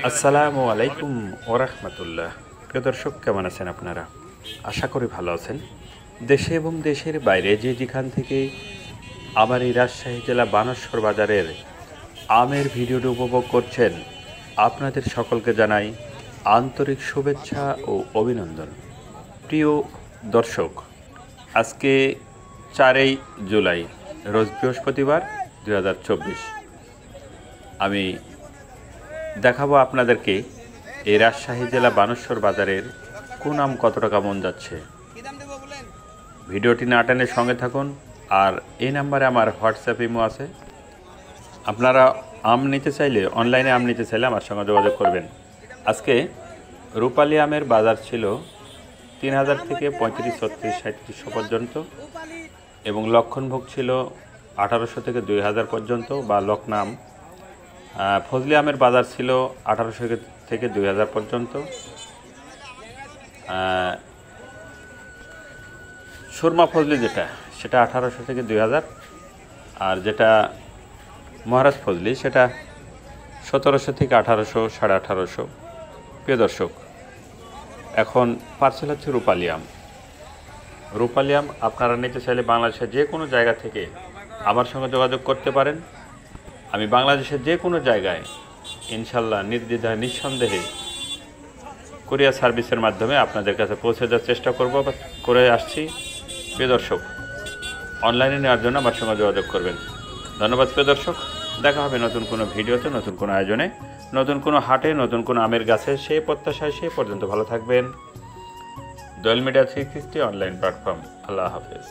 আসসালামু আলাইকুম ওরহমতুল্লাহ। প্রিয় দর্শক, কেমন আছেন আপনারা? আশা করি ভালো আছেন। দেশে এবং দেশের বাইরে যে যেখান থেকে আমার এই রাজশাহী জেলা বানেশ্বর বাজারের আমের ভিডিওটি উপভোগ করছেন, আপনাদের সকলকে জানাই আন্তরিক শুভেচ্ছা ও অভিনন্দন। প্রিয় দর্শক, আজকে 4 জুলাই, রোজ বৃহস্পতিবার 2024। আমি দেখাবো আপনাদেরকে এই রাজশাহী জেলা বানেশ্বর বাজারের কোন আম কত টাকা মন যাচ্ছে। ভিডিওটি না টেনে সঙ্গে থাকুন। আর এই নাম্বারে আমার হোয়াটসঅ্যাপ ইমো আছে, আপনারা আম নিতে চাইলে, অনলাইনে আম নিতে চাইলে আমার সঙ্গে যোগাযোগ করবেন। আজকে রূপালী আমের বাজার ছিল 3000 থেকে 35, 36, 3700 পর্যন্ত, এবং লক্ষণভোগ ছিল 1800 থেকে 2000 পর্যন্ত বা লকনাম। ফজলি আমের বাজার ছিল 1800 থেকে 2000 পর্যন্ত। সুরমা ফজলি সেটা 1800 থেকে 2000, আর যেটা মহারাজ ফজলি সেটা 1700 থেকে 1800, 1850। প্রিয় দর্শক, এখন পার্সেল হচ্ছে রূপালী আম। রূপালী আম আপনারা নিতে চাইলে বাংলাদেশের যে কোনো জায়গা থেকে আমার সঙ্গে যোগাযোগ করতে পারেন। আমি বাংলাদেশের যে কোনো জায়গায় ইনশাল্লাহ নির্দ্বিধায় নিঃসন্দেহে কুরিয়ার সার্ভিসের মাধ্যমে আপনাদের কাছে পৌঁছে দেওয়ার চেষ্টা করে আসছি। প্রিয় দর্শক, অনলাইনে নেওয়ার জন্য আমার সঙ্গে যোগাযোগ করবেন। ধন্যবাদ প্রিয় দর্শক। দেখা হবে নতুন কোনো ভিডিওতে, নতুন কোনো আয়োজনে, নতুন কোনো হাটে, নতুন কোনো আমের গাছে। সেই প্রত্যাশায় সেই পর্যন্ত ভালো থাকবেন। দোয়েল মিডিয়া 360 অনলাইন প্ল্যাটফর্ম। আল্লাহ হাফেজ।